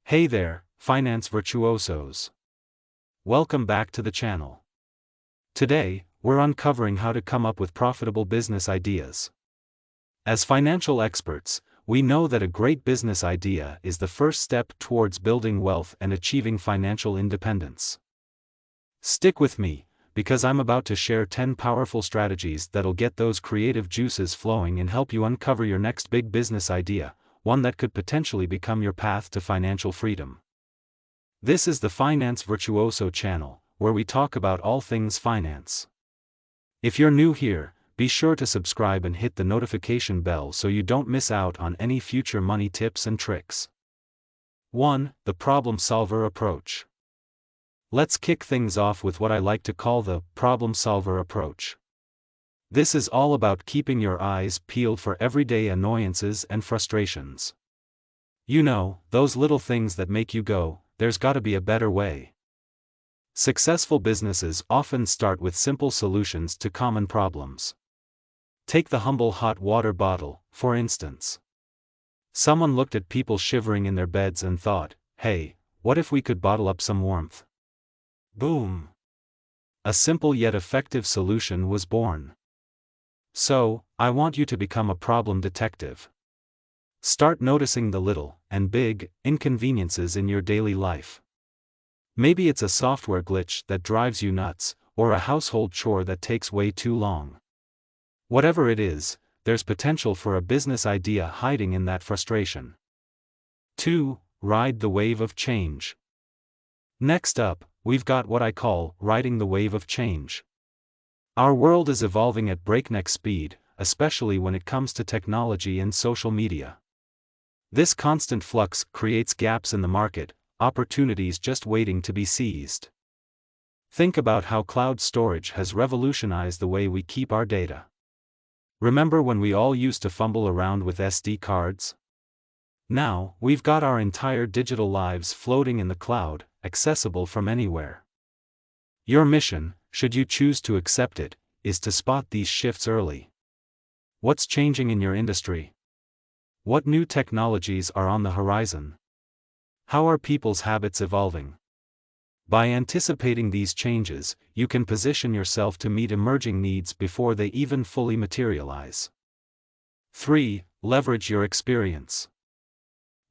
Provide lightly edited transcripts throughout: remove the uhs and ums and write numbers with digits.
Hey there, finance virtuosos. Welcome back to the channel. Today, we're uncovering how to come up with profitable business ideas. As financial experts, we know that a great business idea is the first step towards building wealth and achieving financial independence. Stick with me, because I'm about to share 10 powerful strategies that'll get those creative juices flowing and help you uncover your next big business idea, one that could potentially become your path to financial freedom. This is the Finance Virtuoso channel, where we talk about all things finance. If you're new here, be sure to subscribe and hit the notification bell so you don't miss out on any future money tips and tricks. 1. The problem solver approach. Let's kick things off with what I like to call the problem solver approach. This is all about keeping your eyes peeled for everyday annoyances and frustrations. You know, those little things that make you go, there's gotta be a better way. Successful businesses often start with simple solutions to common problems. Take the humble hot water bottle, for instance. Someone looked at people shivering in their beds and thought, hey, what if we could bottle up some warmth? Boom! A simple yet effective solution was born. So, I want you to become a problem detective. Start noticing the little, and big, inconveniences in your daily life. Maybe it's a software glitch that drives you nuts, or a household chore that takes way too long. Whatever it is, there's potential for a business idea hiding in that frustration. 2. Ride the wave of change. Next up, we've got what I call riding the wave of change. Our world is evolving at breakneck speed, especially when it comes to technology and social media. This constant flux creates gaps in the market, opportunities just waiting to be seized. Think about how cloud storage has revolutionized the way we keep our data. Remember when we all used to fumble around with SD cards? Now, we've got our entire digital lives floating in the cloud, accessible from anywhere. Your mission, should you choose to accept it, is to spot these shifts early. What's changing in your industry? What new technologies are on the horizon? How are people's habits evolving? By anticipating these changes, you can position yourself to meet emerging needs before they even fully materialize. 3. Leverage your experience.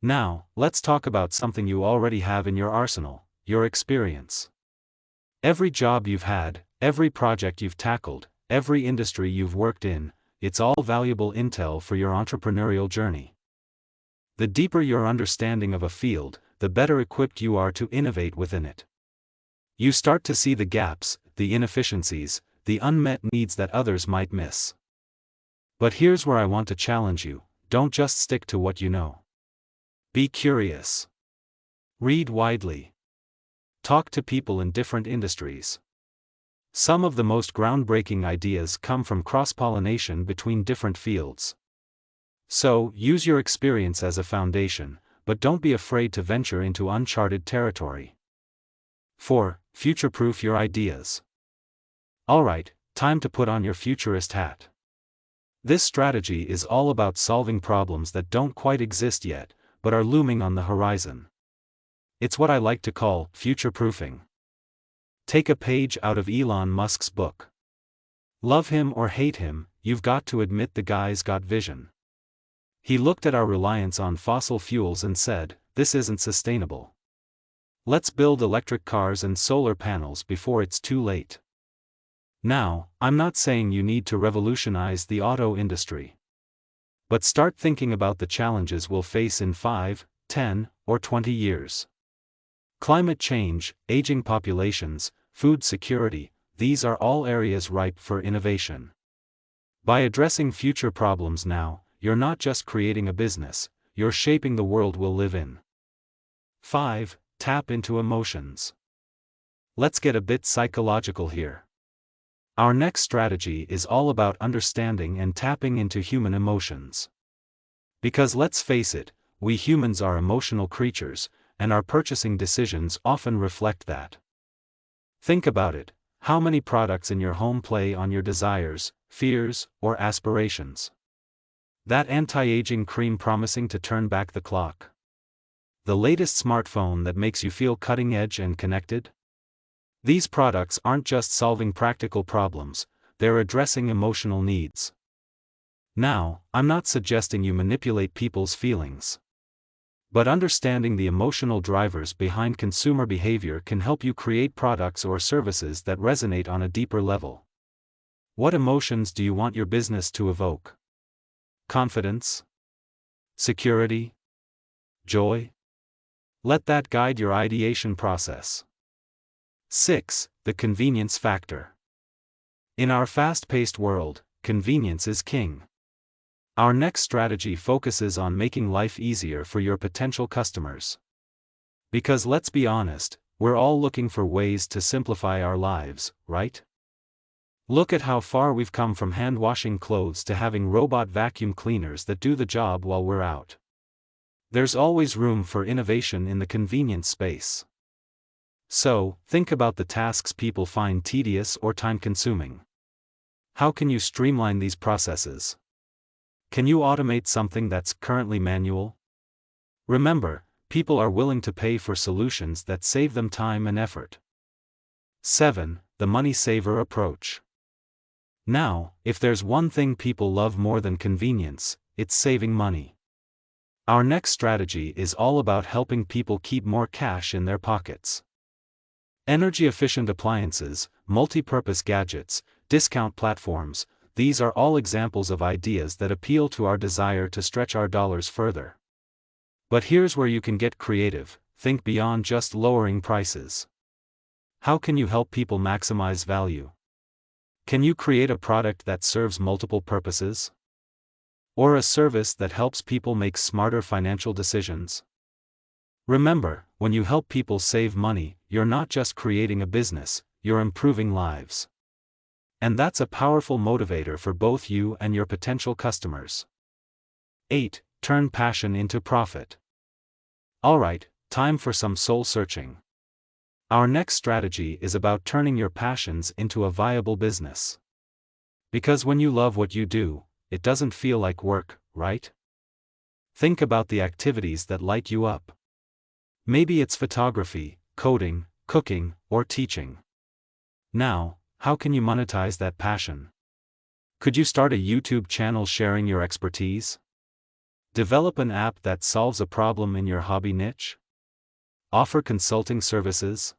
Now, let's talk about something you already have in your arsenal, your experience. Every job you've had, every project you've tackled, every industry you've worked in, it's all valuable intel for your entrepreneurial journey. The deeper your understanding of a field, the better equipped you are to innovate within it. You start to see the gaps, the inefficiencies, the unmet needs that others might miss. But here's where I want to challenge you: don't just stick to what you know. Be curious. Read widely. Talk to people in different industries. Some of the most groundbreaking ideas come from cross-pollination between different fields. So, use your experience as a foundation, but don't be afraid to venture into uncharted territory. 4. Future-proof your ideas. Alright, time to put on your futurist hat. This strategy is all about solving problems that don't quite exist yet, but are looming on the horizon. It's what I like to call future-proofing. Take a page out of Elon Musk's book. Love him or hate him, you've got to admit the guy's got vision. He looked at our reliance on fossil fuels and said, this isn't sustainable. Let's build electric cars and solar panels before it's too late. Now, I'm not saying you need to revolutionize the auto industry. But start thinking about the challenges we'll face in 5, 10, or 20 years. Climate change, aging populations, food security, these are all areas ripe for innovation. By addressing future problems now, you're not just creating a business, you're shaping the world we'll live in. 5. Tap into emotions. Let's get a bit psychological here. Our next strategy is all about understanding and tapping into human emotions. Because let's face it, we humans are emotional creatures, and our purchasing decisions often reflect that. Think about it: how many products in your home play on your desires, fears, or aspirations? That anti-aging cream promising to turn back the clock? The latest smartphone that makes you feel cutting edge and connected? These products aren't just solving practical problems, they're addressing emotional needs. Now, I'm not suggesting you manipulate people's feelings. But understanding the emotional drivers behind consumer behavior can help you create products or services that resonate on a deeper level. What emotions do you want your business to evoke? Confidence? Security? Joy? Let that guide your ideation process. 6. The convenience factor. In our fast-paced world, convenience is king. Our next strategy focuses on making life easier for your potential customers. Because let's be honest, we're all looking for ways to simplify our lives, right? Look at how far we've come from hand-washing clothes to having robot vacuum cleaners that do the job while we're out. There's always room for innovation in the convenience space. So, think about the tasks people find tedious or time-consuming. How can you streamline these processes? Can you automate something that's currently manual? Remember, people are willing to pay for solutions that save them time and effort. 7. The money saver approach. Now, if there's one thing people love more than convenience, it's saving money. Our next strategy is all about helping people keep more cash in their pockets. Energy-efficient appliances, multi-purpose gadgets, discount platforms, these are all examples of ideas that appeal to our desire to stretch our dollars further. But here's where you can get creative, think beyond just lowering prices. How can you help people maximize value? Can you create a product that serves multiple purposes? Or a service that helps people make smarter financial decisions? Remember, when you help people save money, you're not just creating a business, you're improving lives. And that's a powerful motivator for both you and your potential customers. 8. Turn passion into profit. Alright, time for some soul searching. Our next strategy is about turning your passions into a viable business. Because when you love what you do, it doesn't feel like work, right? Think about the activities that light you up. Maybe it's photography, coding, cooking, or teaching. Now, how can you monetize that passion? Could you start a YouTube channel sharing your expertise? Develop an app that solves a problem in your hobby niche? Offer consulting services?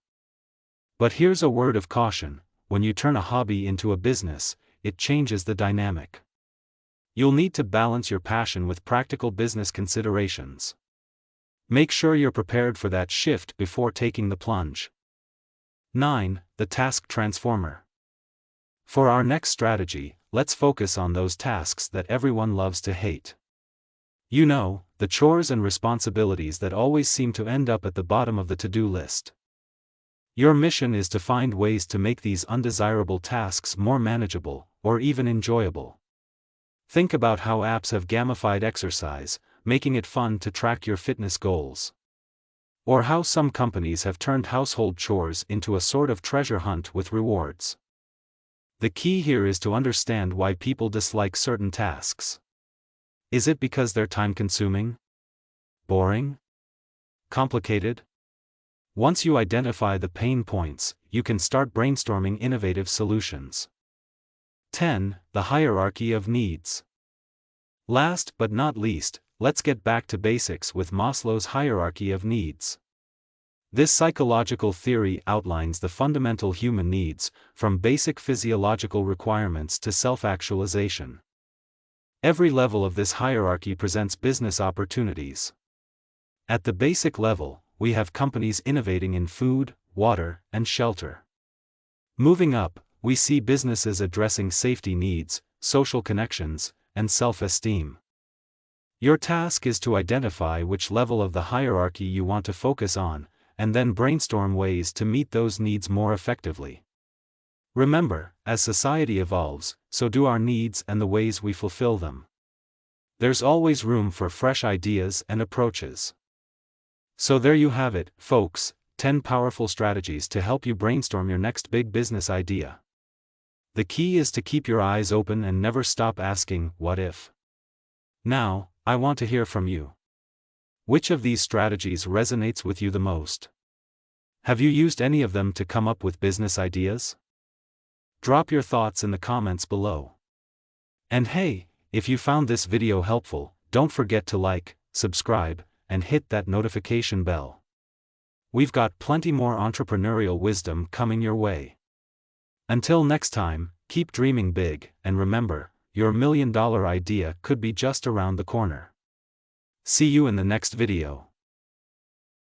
But here's a word of caution: when you turn a hobby into a business, it changes the dynamic. You'll need to balance your passion with practical business considerations. Make sure you're prepared for that shift before taking the plunge. 9. The task transformer. For our next strategy, let's focus on those tasks that everyone loves to hate. You know, the chores and responsibilities that always seem to end up at the bottom of the to-do list. Your mission is to find ways to make these undesirable tasks more manageable, or even enjoyable. Think about how apps have gamified exercise, making it fun to track your fitness goals. Or how some companies have turned household chores into a sort of treasure hunt with rewards. The key here is to understand why people dislike certain tasks. Is it because they're time-consuming? Boring? Complicated? Once you identify the pain points, you can start brainstorming innovative solutions. 10. The hierarchy of needs. Last but not least, let's get back to basics with Maslow's hierarchy of needs. This psychological theory outlines the fundamental human needs, from basic physiological requirements to self-actualization. Every level of this hierarchy presents business opportunities. At the basic level, we have companies innovating in food, water, and shelter. Moving up, we see businesses addressing safety needs, social connections, and self-esteem. Your task is to identify which level of the hierarchy you want to focus on, and then brainstorm ways to meet those needs more effectively. Remember, as society evolves, so do our needs and the ways we fulfill them. There's always room for fresh ideas and approaches. So there you have it, folks, 10 powerful strategies to help you brainstorm your next big business idea. The key is to keep your eyes open and never stop asking, what if? Now, I want to hear from you. Which of these strategies resonates with you the most? Have you used any of them to come up with business ideas? Drop your thoughts in the comments below. And hey, if you found this video helpful, don't forget to like, subscribe, and hit that notification bell. We've got plenty more entrepreneurial wisdom coming your way. Until next time, keep dreaming big, and remember, your $1 million idea could be just around the corner. See you in the next video.